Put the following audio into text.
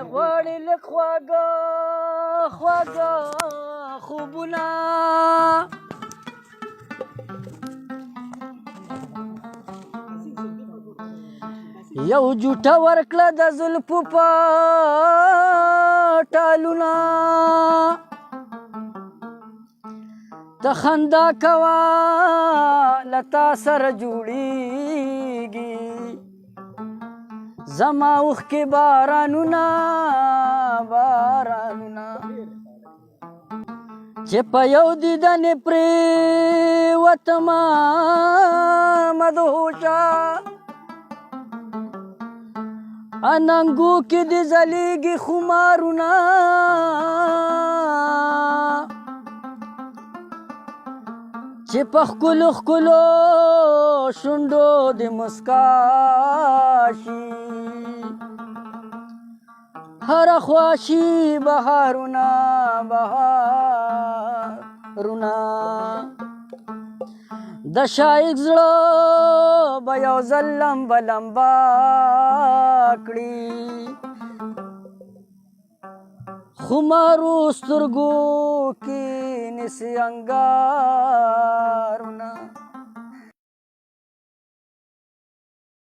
غواړي له خواږه خواږه خوبونه یو جوټه ورکړه د زلفو په ټالونه ته خندا کوه له تا سره جوړیږي زما اوښکې بارانونه بارانونه چې په یو دیدنې پرېوتمه مدهوشه اننګو کې دې ځلیږي خمارونه چې په ښکلو ښکلو شونډو دې مسکا شي هره خوا شي بهارونه بهارونه د شایق زړه به یو ځل لمبه لمبه کړي خمارو سترګو کې نیسي انګارونه